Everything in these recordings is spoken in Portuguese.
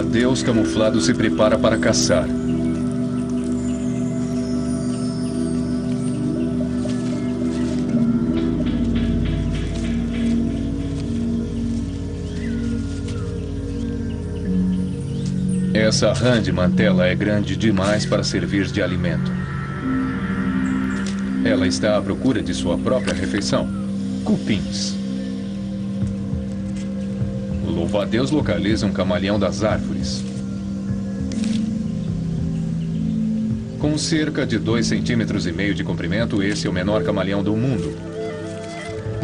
louva-a-Deus camuflado se prepara para caçar. Essa rã de mantela é grande demais para servir de alimento. Ela está à procura de sua própria refeição: cupins. O louva-a-Deus localiza um camaleão das árvores. Com cerca de 2,5 cm de comprimento, esse é o menor camaleão do mundo.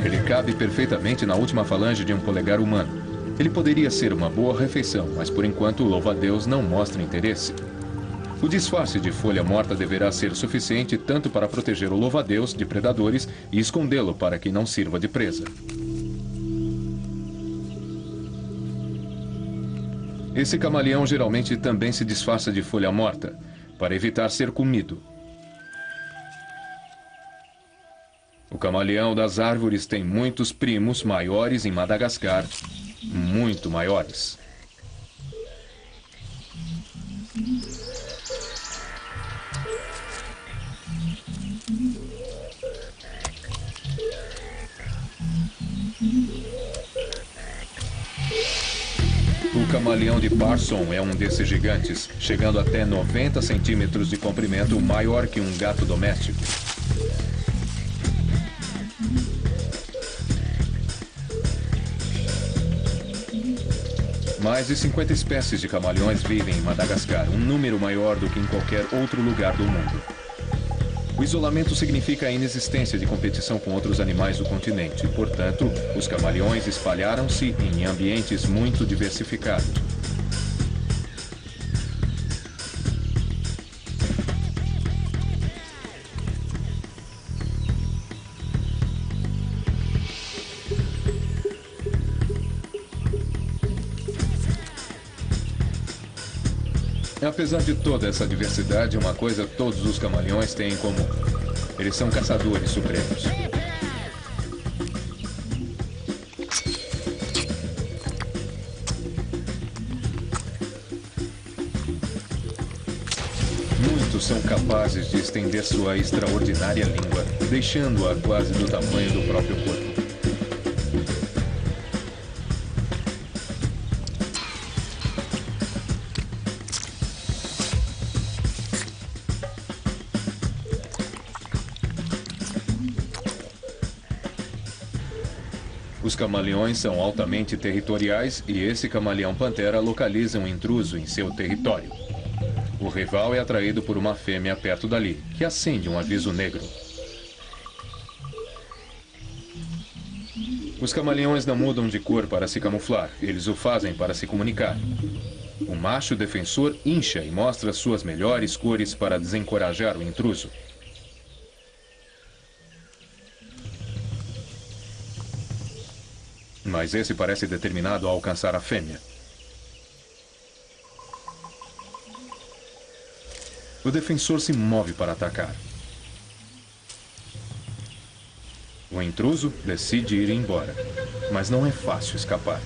Ele cabe perfeitamente na última falange de um polegar humano. Ele poderia ser uma boa refeição, mas por enquanto o louva-a-Deus não mostra interesse. O disfarce de folha morta deverá ser suficiente tanto para proteger o louva-a-Deus de predadores e escondê-lo para que não sirva de presa. Esse camaleão geralmente também se disfarça de folha morta, para evitar ser comido. O camaleão das árvores tem muitos primos maiores em Madagascar, muito maiores. O camaleão de Parson é um desses gigantes, chegando até 90 centímetros de comprimento, maior que um gato doméstico. Mais de 50 espécies de camaleões vivem em Madagascar, um número maior do que em qualquer outro lugar do mundo. O isolamento significa a inexistência de competição com outros animais do continente. Portanto, os camaleões espalharam-se em ambientes muito diversificados. Apesar de toda essa diversidade, uma coisa todos os camaleões têm em comum: eles são caçadores supremos. Muitos são capazes de estender sua extraordinária língua, deixando-a quase do tamanho do próprio corpo. Os camaleões são altamente territoriais e esse camaleão-pantera localiza um intruso em seu território. O rival é atraído por uma fêmea perto dali, que acende um aviso negro. Os camaleões não mudam de cor para se camuflar, eles o fazem para se comunicar. O macho defensor incha e mostra suas melhores cores para desencorajar o intruso. Mas esse parece determinado a alcançar a fêmea. O defensor se move para atacar. O intruso decide ir embora, mas não é fácil escapar.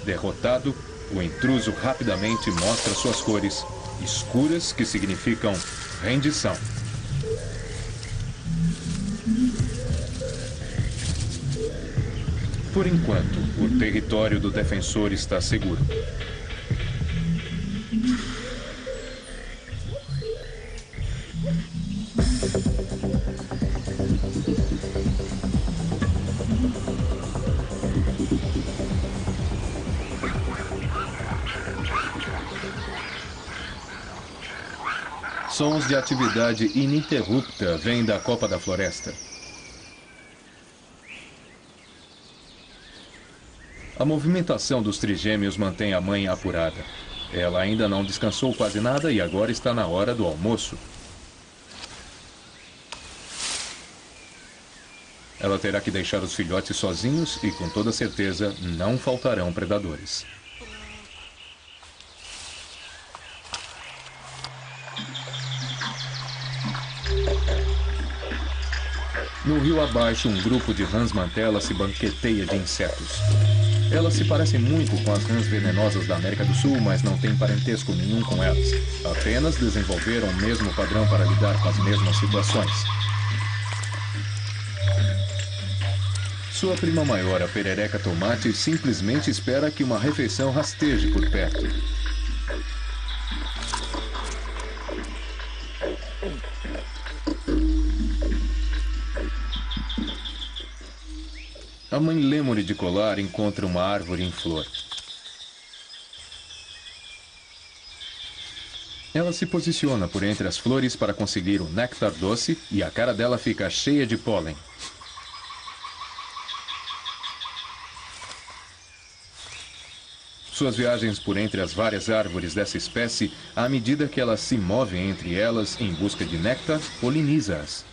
Derrotado, o intruso rapidamente mostra suas cores escuras, que significam rendição. Por enquanto, o território do defensor está seguro. Sons de atividade ininterrupta vêm da copa da floresta. A movimentação dos trigêmeos mantém a mãe apurada. Ela ainda não descansou quase nada e agora está na hora do almoço. Ela terá que deixar os filhotes sozinhos e, com toda certeza, não faltarão predadores. No rio abaixo, um grupo de rãs-mantela se banqueteia de insetos. Elas se parecem muito com as rãs venenosas da América do Sul, mas não têm parentesco nenhum com elas. Apenas desenvolveram o mesmo padrão para lidar com as mesmas situações. Sua prima maior, a perereca tomate, simplesmente espera que uma refeição rasteje por perto. A mãe lêmure de colar encontra uma árvore em flor. Ela se posiciona por entre as flores para conseguir um néctar doce e a cara dela fica cheia de pólen. Suas viagens por entre as várias árvores dessa espécie, à medida que elas se movem entre elas em busca de néctar, poliniza-as.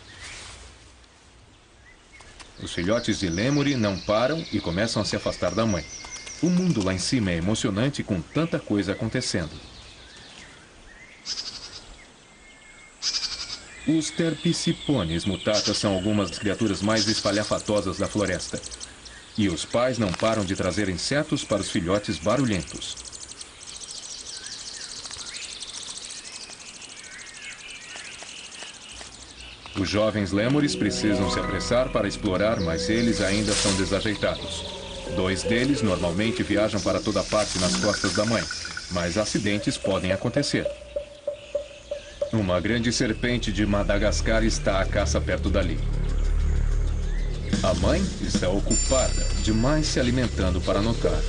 Os filhotes de lêmure não param e começam a se afastar da mãe. O mundo lá em cima é emocionante com tanta coisa acontecendo. Os terpicipones mutatas são algumas das criaturas mais espalhafatosas da floresta. E os pais não param de trazer insetos para os filhotes barulhentos. Os jovens lêmures precisam se apressar para explorar, mas eles ainda são desajeitados. 2 deles normalmente viajam para toda parte nas costas da mãe, mas acidentes podem acontecer. Uma grande serpente de Madagascar está à caça perto dali. A mãe está ocupada demais se alimentando para notar.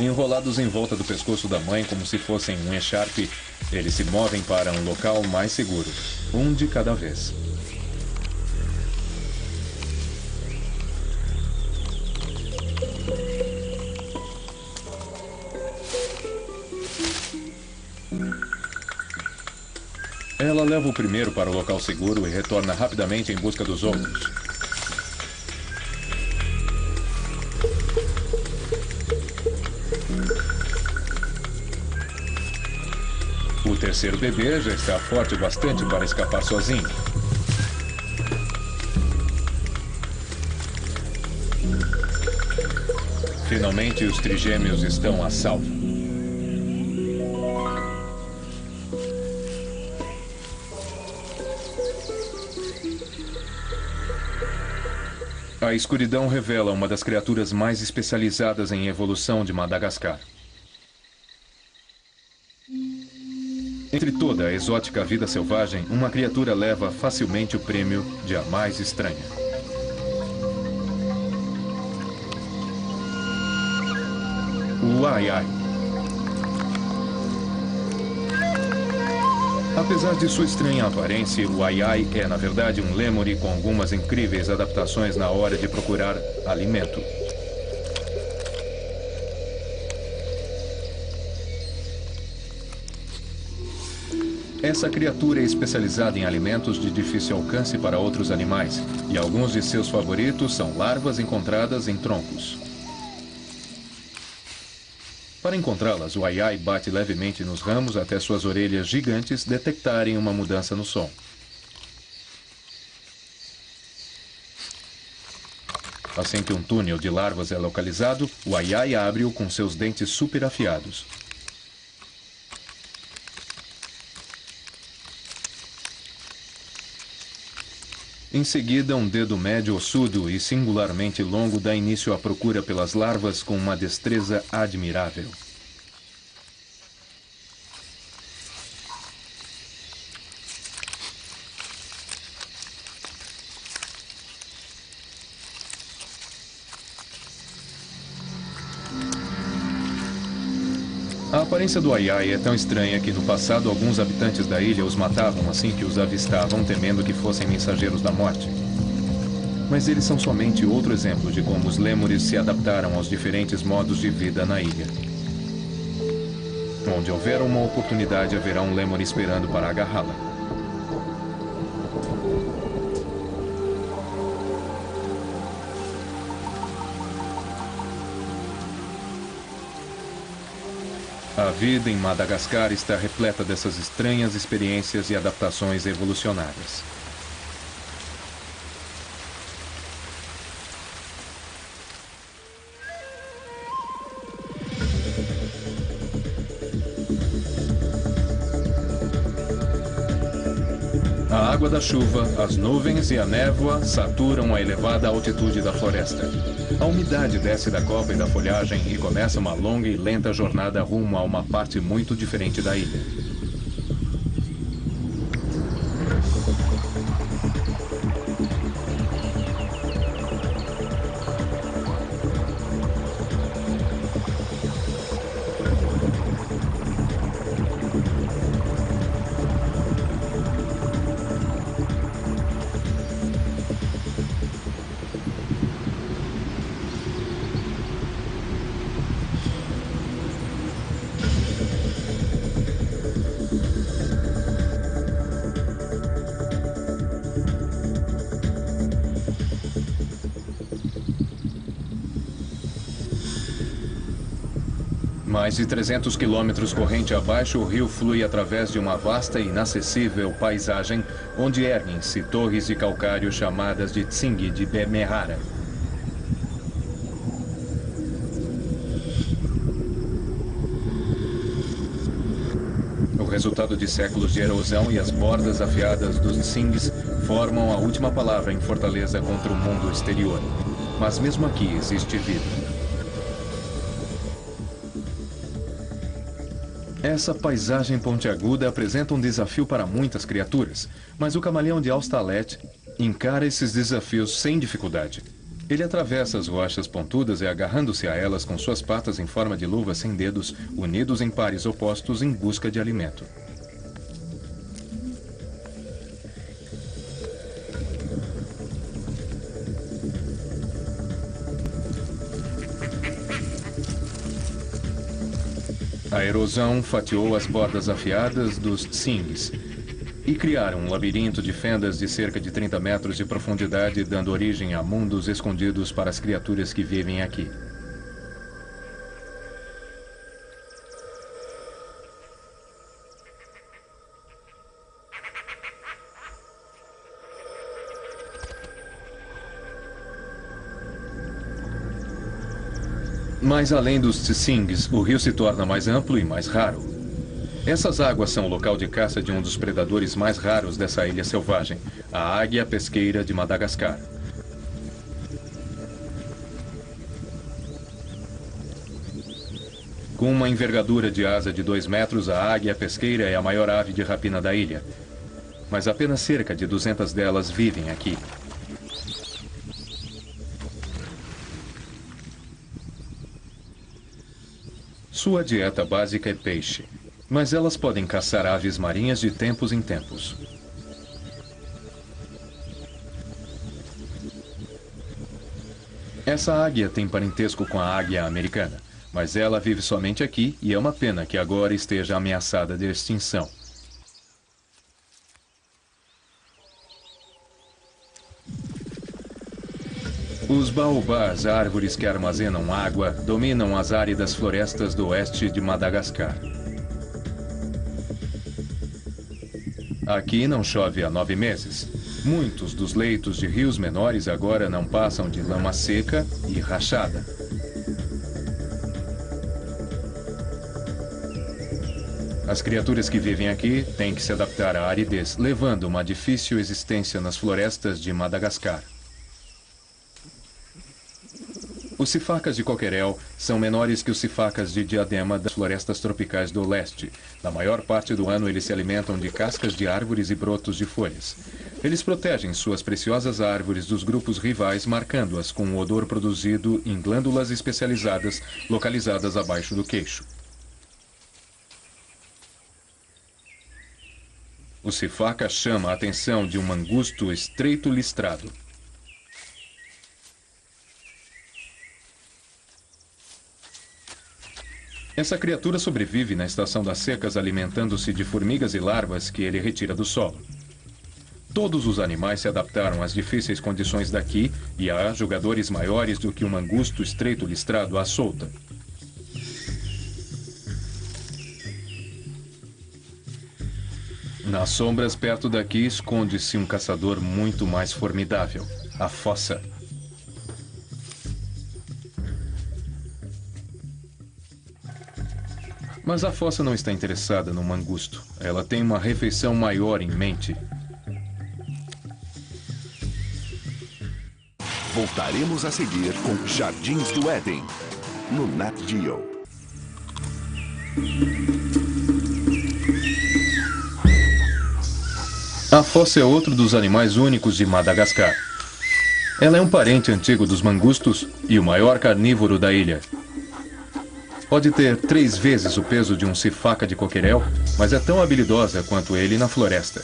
Enrolados em volta do pescoço da mãe como se fossem um echarpe, eles se movem para um local mais seguro, um de cada vez. Ela leva o primeiro para o local seguro e retorna rapidamente em busca dos outros. O terceiro bebê já está forte o bastante para escapar sozinho. Finalmente, os trigêmeos estão a salvo. A escuridão revela uma das criaturas mais especializadas em evolução de Madagascar. Entre toda a exótica vida selvagem, uma criatura leva facilmente o prêmio de a mais estranha. O Ai-Ai. Apesar de sua estranha aparência, o Ai-Ai é, na verdade, um lêmure com algumas incríveis adaptações na hora de procurar alimento. Essa criatura é especializada em alimentos de difícil alcance para outros animais, e alguns de seus favoritos são larvas encontradas em troncos. Para encontrá-las, o Ai-Ai bate levemente nos ramos até suas orelhas gigantes detectarem uma mudança no som. Assim que um túnel de larvas é localizado, o Ai-Ai abre-o com seus dentes super afiados. Em seguida, um dedo médio ossudo e singularmente longo dá início à procura pelas larvas com uma destreza admirável. A aparência do Ai-Ai é tão estranha que no passado alguns habitantes da ilha os matavam assim que os avistavam, temendo que fossem mensageiros da morte. Mas eles são somente outro exemplo de como os lêmures se adaptaram aos diferentes modos de vida na ilha. Onde houver uma oportunidade, haverá um lêmur esperando para agarrá-la. A vida em Madagascar está repleta dessas estranhas experiências e adaptações evolucionárias. A água da chuva, as nuvens e a névoa saturam a elevada altitude da floresta. A umidade desce da copa e da folhagem e começa uma longa e lenta jornada rumo a uma parte muito diferente da ilha. Mais de 300 quilômetros corrente abaixo, o rio flui através de uma vasta e inacessível paisagem, onde erguem-se torres de calcário chamadas de Tsingy de Bemeraha. O resultado de séculos de erosão e as bordas afiadas dos Tsinghys formam a última palavra em fortaleza contra o mundo exterior. Mas mesmo aqui existe vida. Essa paisagem pontiaguda apresenta um desafio para muitas criaturas, mas o camaleão de Austerlitz encara esses desafios sem dificuldade. Ele atravessa as rochas pontudas e agarrando-se a elas com suas patas em forma de luva sem dedos, unidos em pares opostos em busca de alimento. A erosão fatiou as bordas afiadas dos Tsinghys e criaram um labirinto de fendas de cerca de 30 metros de profundidade, dando origem a mundos escondidos para as criaturas que vivem aqui. Mas além dos Tsinghys, o rio se torna mais amplo e mais raro. Essas águas são o local de caça de um dos predadores mais raros dessa ilha selvagem, a águia pesqueira de Madagascar. Com uma envergadura de asa de 2 metros, a águia pesqueira é a maior ave de rapina da ilha. Mas apenas cerca de 200 delas vivem aqui. Sua dieta básica é peixe, mas elas podem caçar aves marinhas de tempos em tempos. Essa águia tem parentesco com a águia americana, mas ela vive somente aqui e é uma pena que agora esteja ameaçada de extinção. Os baobás, árvores que armazenam água, dominam as áridas florestas do oeste de Madagascar. Aqui não chove há 9 meses. Muitos dos leitos de rios menores agora não passam de lama seca e rachada. As criaturas que vivem aqui têm que se adaptar à aridez, levando uma difícil existência nas florestas de Madagascar. Os sifacas de coquerel são menores que os sifacas de diadema das florestas tropicais do leste. Na maior parte do ano, eles se alimentam de cascas de árvores e brotos de folhas. Eles protegem suas preciosas árvores dos grupos rivais, marcando-as com o odor produzido em glândulas especializadas localizadas abaixo do queixo. O sifaca chama a atenção de um mangusto estreito listrado. Essa criatura sobrevive na estação das secas alimentando-se de formigas e larvas que ele retira do solo. Todos os animais se adaptaram às difíceis condições daqui e há jogadores maiores do que um mangusto estreito listrado à solta. Nas sombras perto daqui esconde-se um caçador muito mais formidável, a fossa. Mas a fossa não está interessada no mangusto. Ela tem uma refeição maior em mente. Voltaremos a seguir com Jardins do Éden, no Nat Geo. A fossa é outro dos animais únicos de Madagascar. Ela é um parente antigo dos mangustos e o maior carnívoro da ilha. Pode ter 3 vezes o peso de um sifaca de coqueirel, mas é tão habilidosa quanto ele na floresta.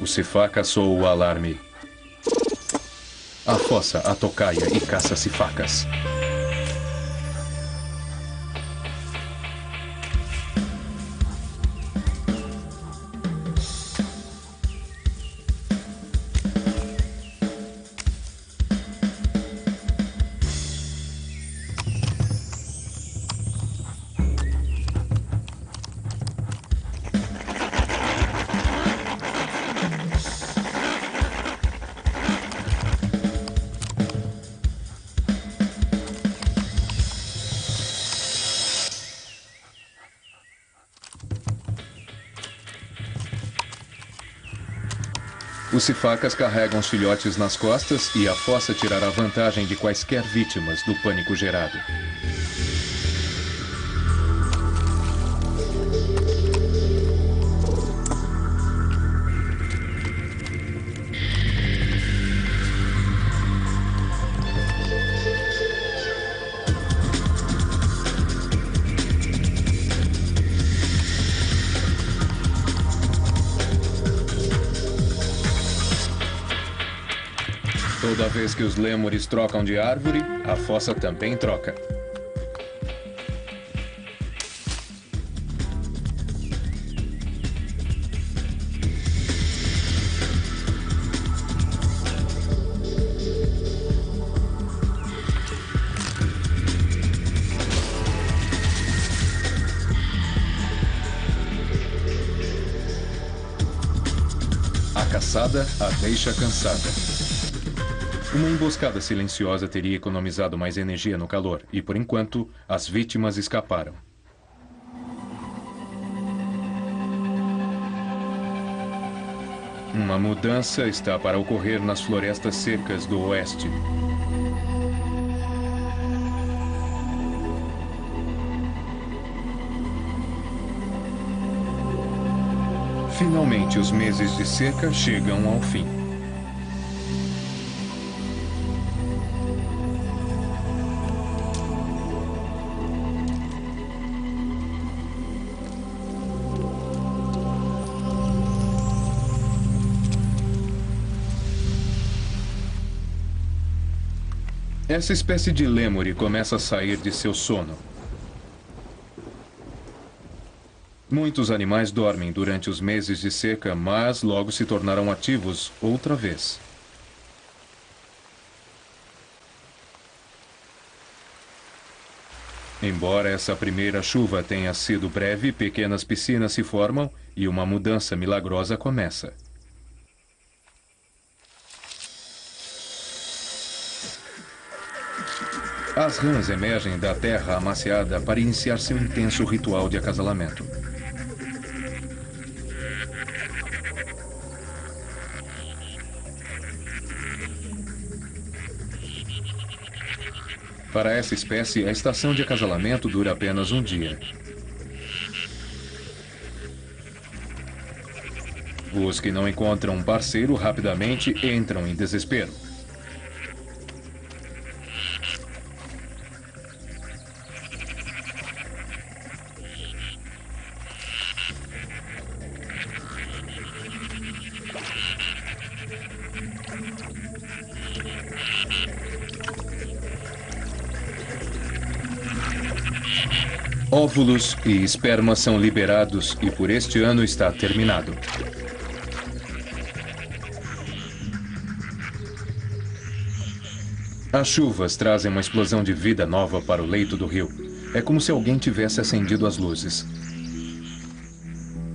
O sifaca soa o alarme. A fossa a tocaia e caça sifacas. Os sifacas carregam os filhotes nas costas e a fossa tirará vantagem de quaisquer vítimas do pânico gerado. Toda vez que os lêmures trocam de árvore, a fossa também troca. A caçada a deixa cansada. Uma emboscada silenciosa teria economizado mais energia no calor, e por enquanto, as vítimas escaparam. Uma mudança está para ocorrer nas florestas secas do oeste. Finalmente, os meses de seca chegam ao fim. Essa espécie de lêmure começa a sair de seu sono. Muitos animais dormem durante os meses de seca, mas logo se tornarão ativos outra vez. Embora essa primeira chuva tenha sido breve, pequenas piscinas se formam e uma mudança milagrosa começa. As rãs emergem da terra amaciada para iniciar seu intenso ritual de acasalamento. Para essa espécie, a estação de acasalamento dura apenas um dia. Os que não encontram um parceiro rapidamente entram em desespero. Óvulos e esperma são liberados e por este ano está terminado. As chuvas trazem uma explosão de vida nova para o leito do rio. É como se alguém tivesse acendido as luzes.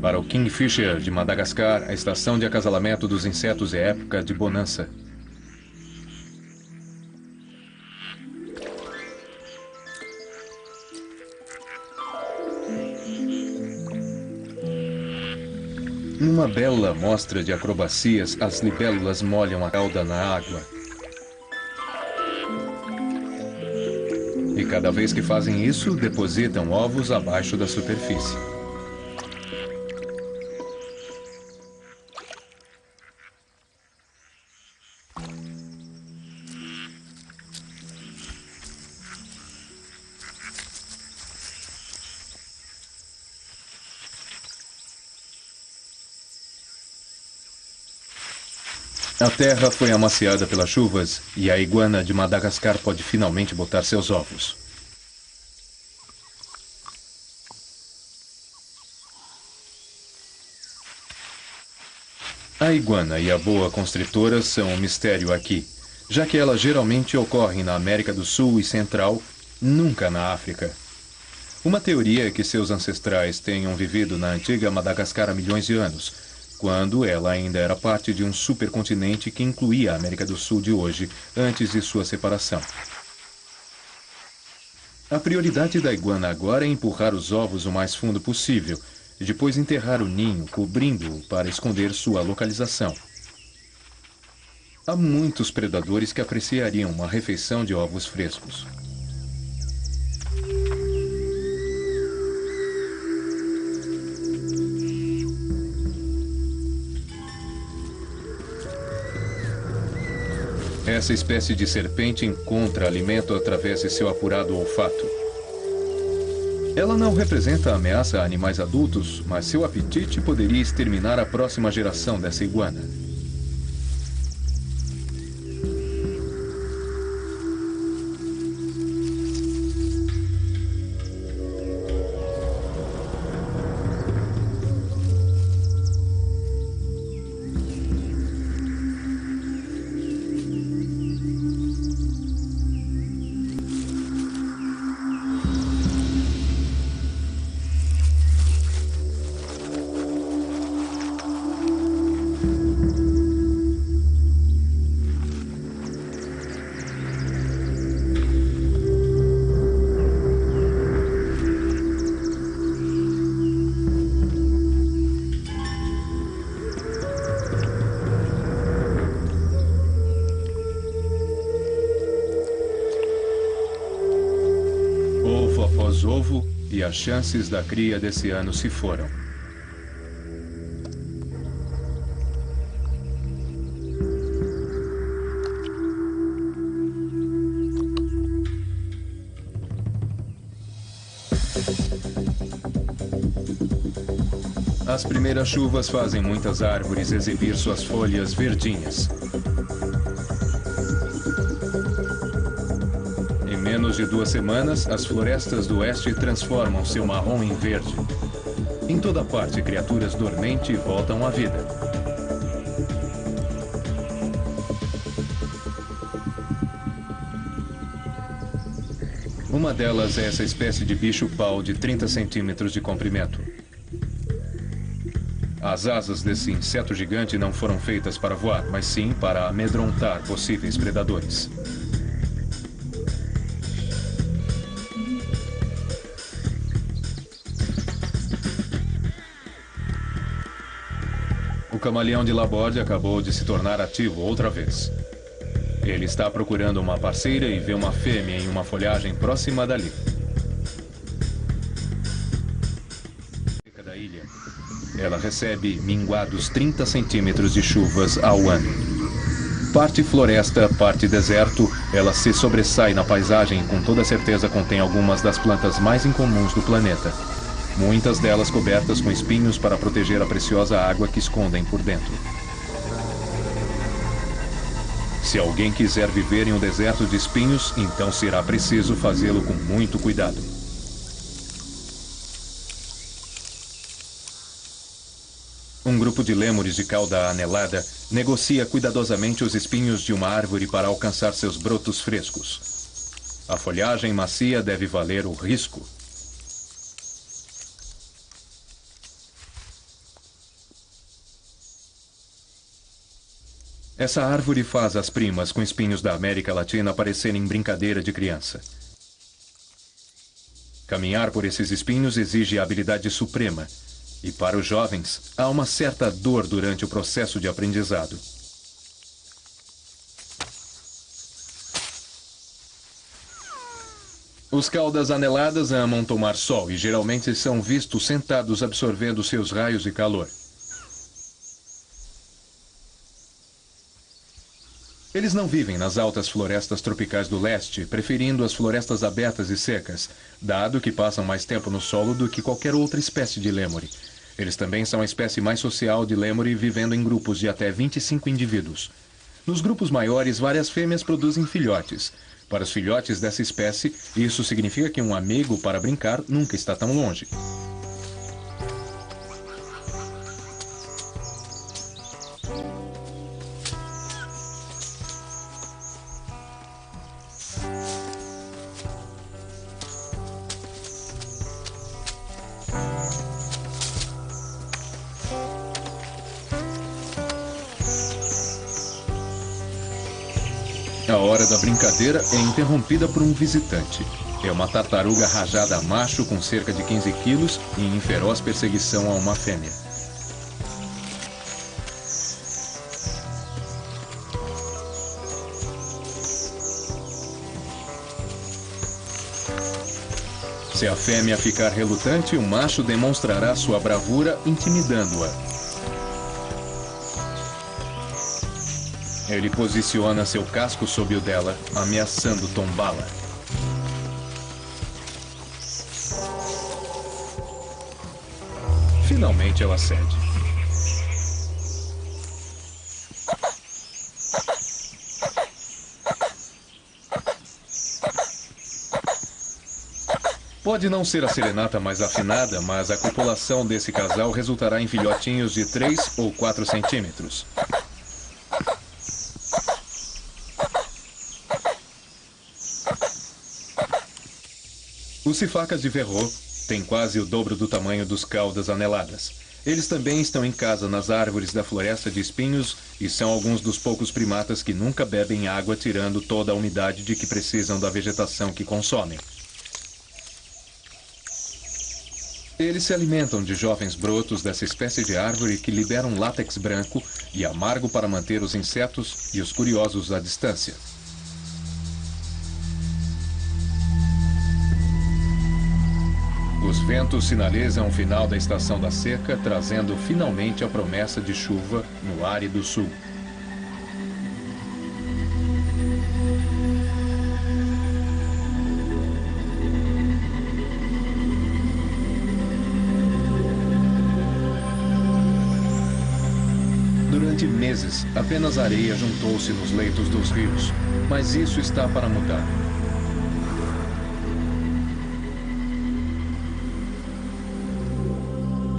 Para o Kingfisher de Madagascar, a estação de acasalamento dos insetos é época de bonança. Numa bela mostra de acrobacias, as libélulas molham a cauda na água. E cada vez que fazem isso, depositam ovos abaixo da superfície. A terra foi amaciada pelas chuvas e a iguana de Madagascar pode finalmente botar seus ovos. A iguana e a boa constritora são um mistério aqui, já que elas geralmente ocorrem na América do Sul e Central, nunca na África. Uma teoria é que seus ancestrais tenham vivido na antiga Madagascar há milhões de anos, quando ela ainda era parte de um supercontinente que incluía a América do Sul de hoje, antes de sua separação. A prioridade da iguana agora é empurrar os ovos o mais fundo possível, e depois enterrar o ninho, cobrindo-o para esconder sua localização. Há muitos predadores que apreciariam uma refeição de ovos frescos. Essa espécie de serpente encontra alimento através de seu apurado olfato. Ela não representa ameaça a animais adultos, mas seu apetite poderia exterminar a próxima geração dessa iguana. Ovo após ovo, e as chances da cria desse ano se foram. As primeiras chuvas fazem muitas árvores exibir suas folhas verdinhas. Em menos de 2 semanas, as florestas do oeste transformam seu marrom em verde. Em toda parte, criaturas dormentes voltam à vida. Uma delas é essa espécie de bicho-pau de 30 centímetros de comprimento. As asas desse inseto gigante não foram feitas para voar, mas sim para amedrontar possíveis predadores. O camaleão de Laborde acabou de se tornar ativo outra vez. Ele está procurando uma parceira e vê uma fêmea em uma folhagem próxima dali. Da ilha, ela recebe minguados 30 centímetros de chuvas ao ano. Parte floresta, parte deserto, ela se sobressai na paisagem e com toda certeza contém algumas das plantas mais incomuns do planeta. Muitas delas cobertas com espinhos para proteger a preciosa água que escondem por dentro. Se alguém quiser viver em um deserto de espinhos, então será preciso fazê-lo com muito cuidado. Um grupo de lêmures de cauda anelada negocia cuidadosamente os espinhos de uma árvore para alcançar seus brotos frescos. A folhagem macia deve valer o risco. Essa árvore faz as primas com espinhos da América Latina parecerem brincadeira de criança. Caminhar por esses espinhos exige habilidade suprema. E para os jovens, há uma certa dor durante o processo de aprendizado. Os caudas aneladas amam tomar sol e geralmente são vistos sentados absorvendo seus raios de calor. Eles não vivem nas altas florestas tropicais do leste, preferindo as florestas abertas e secas, dado que passam mais tempo no solo do que qualquer outra espécie de lêmure. Eles também são a espécie mais social de lêmure, vivendo em grupos de até 25 indivíduos. Nos grupos maiores, várias fêmeas produzem filhotes. Para os filhotes dessa espécie, isso significa que um amigo para brincar nunca está tão longe. A hora da brincadeira é interrompida por um visitante. É uma tartaruga rajada macho com cerca de 15 quilos e em feroz perseguição a uma fêmea. Se a fêmea ficar relutante, o macho demonstrará sua bravura, intimidando-a. Ele posiciona seu casco sob o dela, ameaçando tombá-la. Finalmente ela cede. Pode não ser a serenata mais afinada, mas a copulação desse casal resultará em filhotinhos de 3 ou 4 centímetros. Os sifacas de Verreau têm quase o dobro do tamanho dos caudas aneladas. Eles também estão em casa nas árvores da floresta de espinhos e são alguns dos poucos primatas que nunca bebem água, tirando toda a umidade de que precisam da vegetação que consomem. Eles se alimentam de jovens brotos dessa espécie de árvore que liberam látex branco e amargo para manter os insetos e os curiosos à distância. Os ventos sinalizam o final da estação da seca, trazendo finalmente a promessa de chuva no árido sul. Durante meses, apenas areia juntou-se nos leitos dos rios, mas isso está para mudar.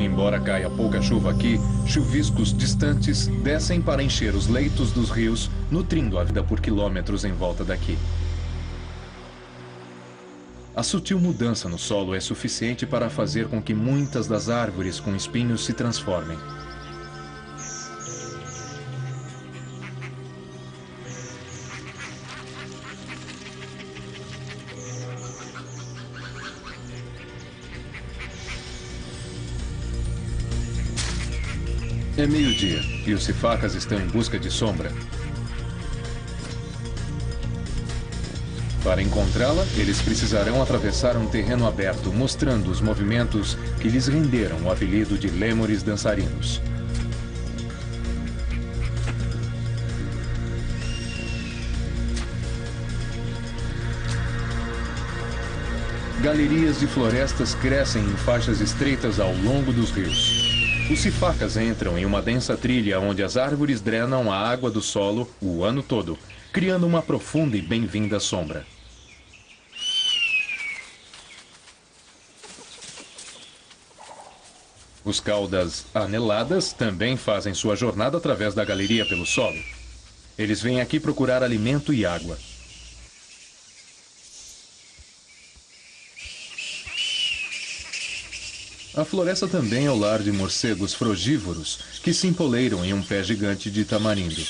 Embora caia pouca chuva aqui, chuviscos distantes descem para encher os leitos dos rios, nutrindo a vida por quilômetros em volta daqui. A sutil mudança no solo é suficiente para fazer com que muitas das árvores com espinhos se transformem. É meio-dia e os sifacas estão em busca de sombra. Para encontrá-la, eles precisarão atravessar um terreno aberto, mostrando os movimentos que lhes renderam o apelido de lêmures dançarinos. Galerias de florestas crescem em faixas estreitas ao longo dos rios. Os sifacas entram em uma densa trilha onde as árvores drenam a água do solo o ano todo, criando uma profunda e bem-vinda sombra. Os caudas aneladas também fazem sua jornada através da galeria pelo solo. Eles vêm aqui procurar alimento e água. A floresta também é o lar de morcegos frugívoros que se empoleiram em um pé gigante de tamarindo.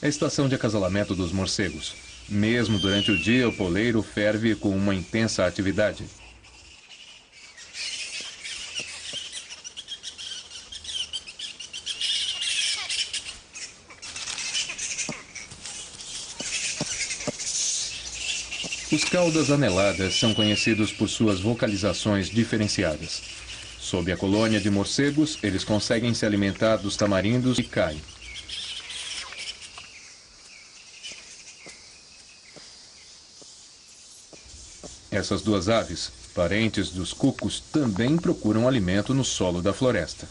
É a estação de acasalamento dos morcegos. Mesmo durante o dia, o poleiro ferve com uma intensa atividade. Os caudas aneladas são conhecidos por suas vocalizações diferenciadas. Sob a colônia de morcegos, eles conseguem se alimentar dos tamarindos e caem. Essas duas aves, parentes dos cucos, também procuram alimento no solo da floresta.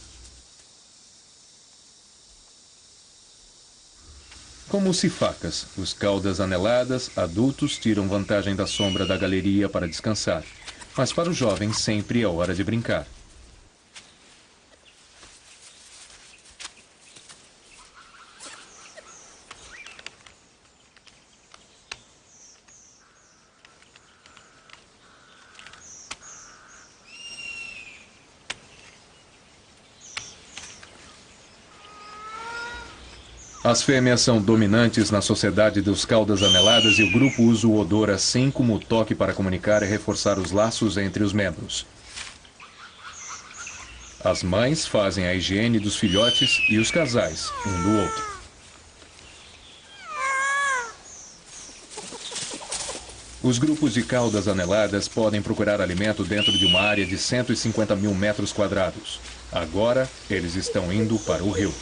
Como os sifacas, os caudas aneladas adultos tiram vantagem da sombra da galeria para descansar, mas para os jovens sempre é hora de brincar. As fêmeas são dominantes na sociedade dos caudas aneladas e o grupo usa o odor assim como o toque para comunicar e reforçar os laços entre os membros. As mães fazem a higiene dos filhotes e os casais, um do outro. Os grupos de caudas aneladas podem procurar alimento dentro de uma área de 150 mil metros quadrados. Agora, eles estão indo para o rio.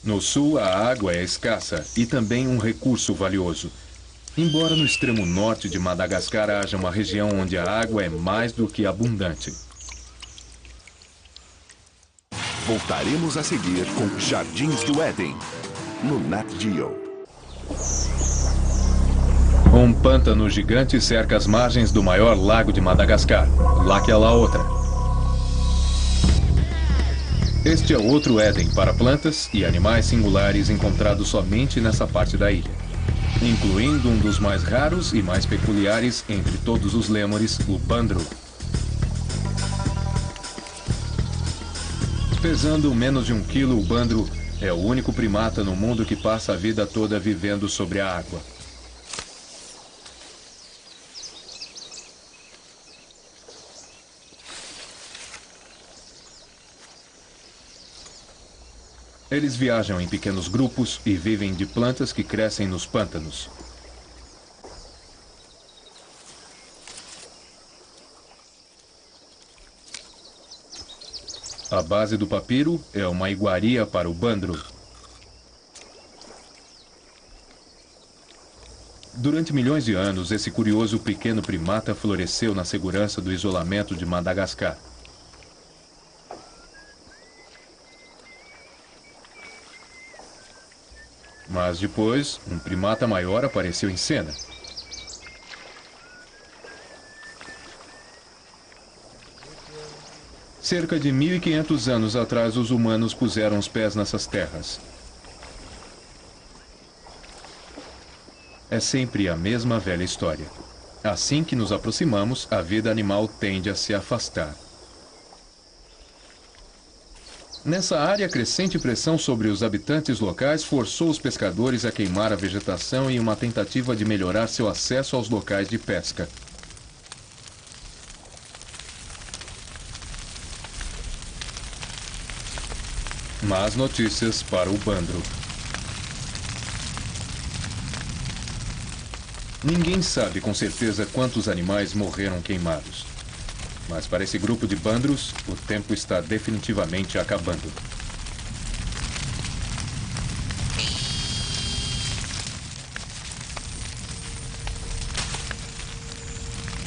No sul, a água é escassa e também um recurso valioso. Embora no extremo norte de Madagascar haja uma região onde a água é mais do que abundante. Voltaremos a seguir com Jardins do Éden, no Nat Geo. Um pântano gigante cerca as margens do maior lago de Madagascar, Lac La Outra. Este é outro Éden para plantas e animais singulares encontrados somente nessa parte da ilha, incluindo um dos mais raros e mais peculiares entre todos os lêmures, o bandro. Pesando menos de 1 quilo, o bandro é o único primata no mundo que passa a vida toda vivendo sobre a água. Eles viajam em pequenos grupos e vivem de plantas que crescem nos pântanos. A base do papiro é uma iguaria para o bandro. Durante milhões de anos, esse curioso pequeno primata floresceu na segurança do isolamento de Madagascar. Mas depois, um primata maior apareceu em cena. Cerca de 1.500 anos atrás, os humanos puseram os pés nessas terras. É sempre a mesma velha história. Assim que nos aproximamos, a vida animal tende a se afastar. Nessa área, a crescente pressão sobre os habitantes locais forçou os pescadores a queimar a vegetação em uma tentativa de melhorar seu acesso aos locais de pesca. Más notícias para o bandro. Ninguém sabe com certeza quantos animais morreram queimados. Mas para esse grupo de bandros, o tempo está definitivamente acabando.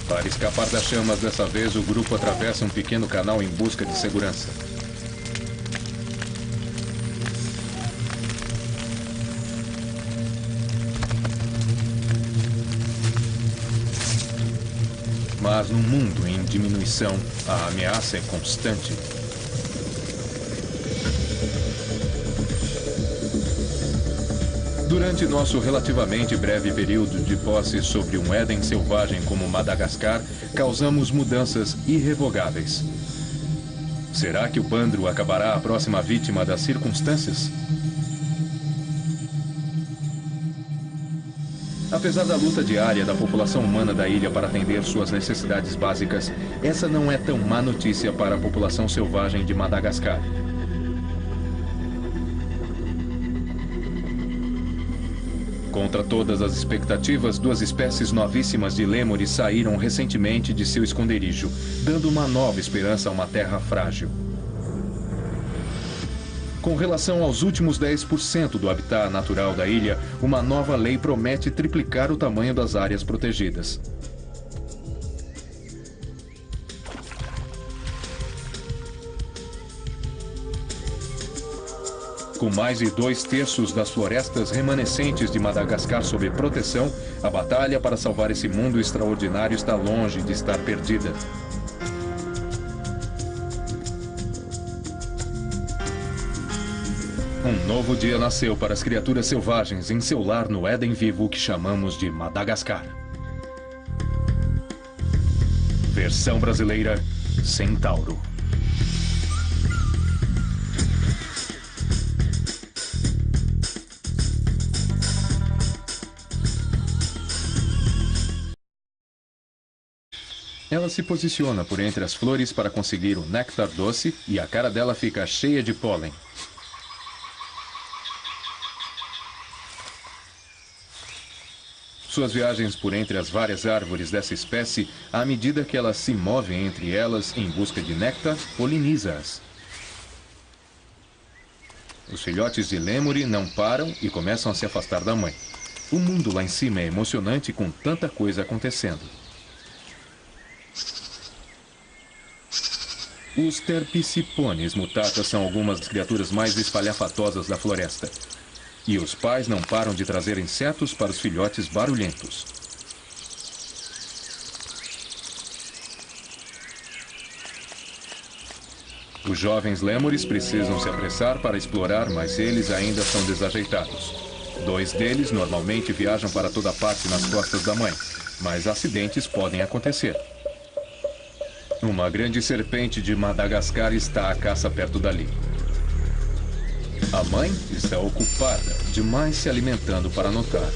Para escapar das chamas dessa vez, o grupo atravessa um pequeno canal em busca de segurança. Mas num mundo em diminuição, a ameaça é constante. Durante nosso relativamente breve período de posse sobre um Éden selvagem como Madagascar, causamos mudanças irrevogáveis. Será que o Pandro acabará a próxima vítima das circunstâncias? Apesar da luta diária da população humana da ilha para atender suas necessidades básicas, essa não é tão má notícia para a população selvagem de Madagascar. Contra todas as expectativas, duas espécies novíssimas de lêmures saíram recentemente de seu esconderijo, dando uma nova esperança a uma terra frágil. Com relação aos últimos 10% do habitat natural da ilha, uma nova lei promete triplicar o tamanho das áreas protegidas. Com mais de 2/3 das florestas remanescentes de Madagascar sob proteção, a batalha para salvar esse mundo extraordinário está longe de estar perdida. Um novo dia nasceu para as criaturas selvagens em seu lar no Éden vivo que chamamos de Madagascar. Versão brasileira, Centauro. Ela se posiciona por entre as flores para conseguir o néctar doce e a cara dela fica cheia de pólen. Suas viagens por entre as várias árvores dessa espécie, à medida que ela se move entre elas em busca de néctar, poliniza-as. Os filhotes de lêmure não param e começam a se afastar da mãe. O mundo lá em cima é emocionante com tanta coisa acontecendo. Os terpicipones mutatas são algumas das criaturas mais espalhafatosas da floresta. E os pais não param de trazer insetos para os filhotes barulhentos. Os jovens lêmures precisam se apressar para explorar, mas eles ainda são desajeitados. 2 deles normalmente viajam para toda parte nas costas da mãe, mas acidentes podem acontecer. Uma grande serpente de Madagascar está à caça perto dali. A mãe está ocupada demais se alimentando para notar.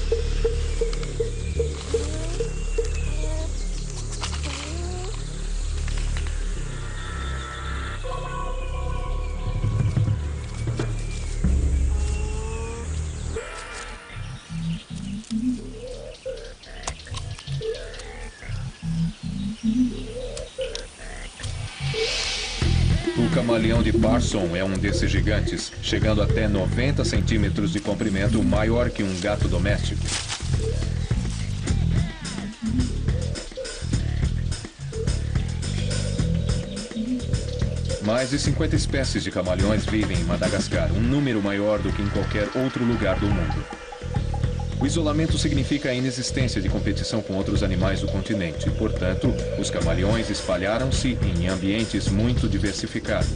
O camaleão de Parson é um desses gigantes, chegando até 90 centímetros de comprimento, maior que um gato doméstico. Mais de 50 espécies de camaleões vivem em Madagascar, um número maior do que em qualquer outro lugar do mundo. O isolamento significa a inexistência de competição com outros animais do continente. Portanto, os camaleões espalharam-se em ambientes muito diversificados.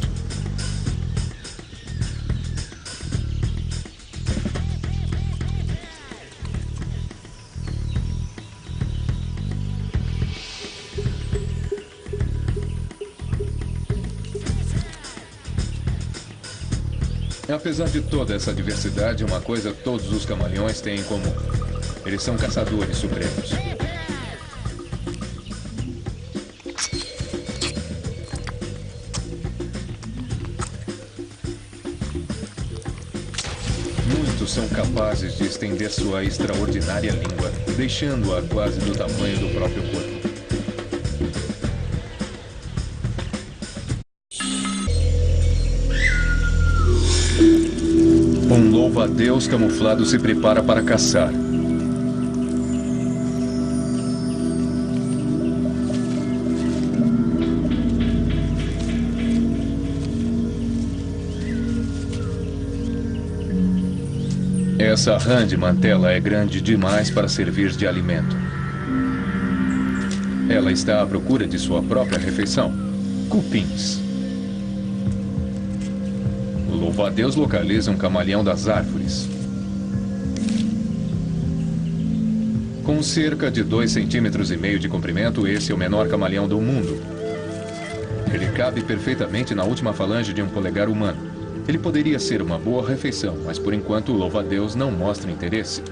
Apesar de toda essa diversidade, uma coisa todos os camaleões têm em comum: eles são caçadores supremos. Muitos são capazes de estender sua extraordinária língua, deixando-a quase do tamanho do próprio corpo. Um louva-a-Deus camuflado se prepara para caçar. Essa rã de mantela é grande demais para servir de alimento. Ela está à procura de sua própria refeição. Cupins. O louva-a-Deus localiza um camaleão das árvores. Com cerca de 2,5 cm de comprimento, esse é o menor camaleão do mundo. Ele cabe perfeitamente na última falange de um polegar humano. Ele poderia ser uma boa refeição, mas por enquanto o louva-a-Deus não mostra interesse.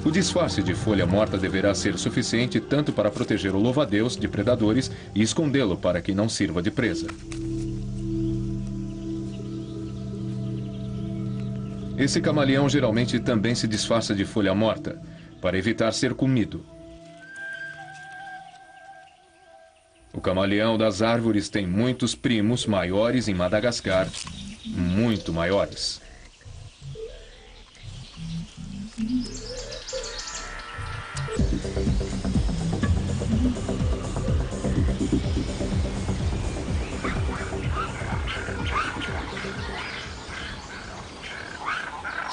O disfarce de folha morta deverá ser suficiente tanto para proteger o louva-a-Deus de predadores e escondê-lo para que não sirva de presa. Esse camaleão geralmente também se disfarça de folha morta, para evitar ser comido. O camaleão das árvores tem muitos primos maiores em Madagascar, muito maiores.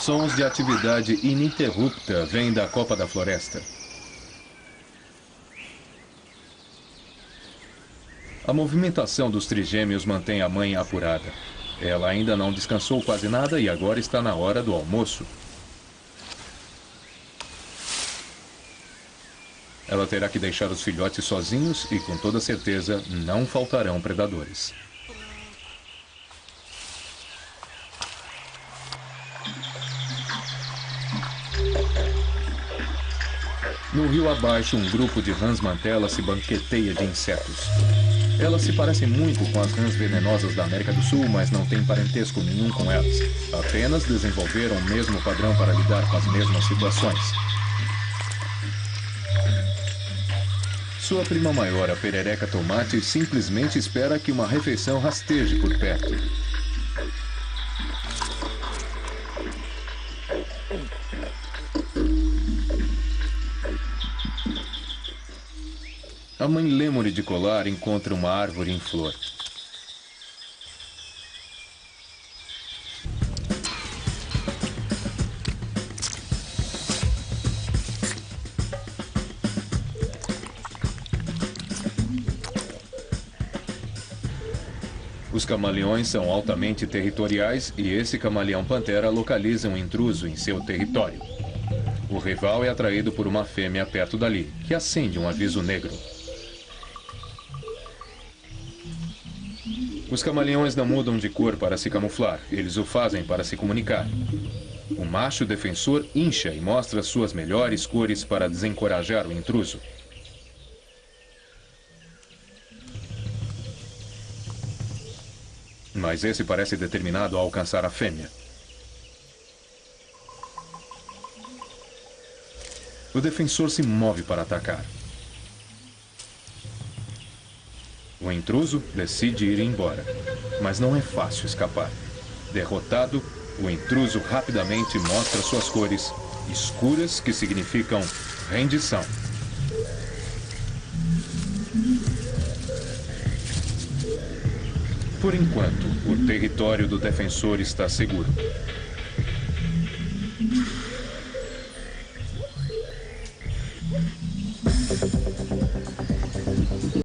Sons de atividade ininterrupta vêm da copa da floresta. A movimentação dos trigêmeos mantém a mãe apurada. Ela ainda não descansou quase nada e agora está na hora do almoço. Ela terá que deixar os filhotes sozinhos e, com toda certeza, não faltarão predadores. No rio abaixo, um grupo de rãs mantela se banqueteia de insetos. Elas se parecem muito com as rãs venenosas da América do Sul, mas não têm parentesco nenhum com elas. Apenas desenvolveram o mesmo padrão para lidar com as mesmas situações. Sua prima maior, a perereca tomate, simplesmente espera que uma refeição rasteje por perto. A mãe lêmure de colar encontra uma árvore em flor. Os camaleões são altamente territoriais e esse camaleão pantera localiza um intruso em seu território. O rival é atraído por uma fêmea perto dali, que acende um aviso negro. Os camaleões não mudam de cor para se camuflar, eles o fazem para se comunicar. O macho defensor incha e mostra suas melhores cores para desencorajar o intruso. Mas esse parece determinado a alcançar a fêmea. O defensor se move para atacar. O intruso decide ir embora, mas não é fácil escapar. Derrotado, o intruso rapidamente mostra suas cores escuras, que significam rendição. Por enquanto, o território do defensor está seguro.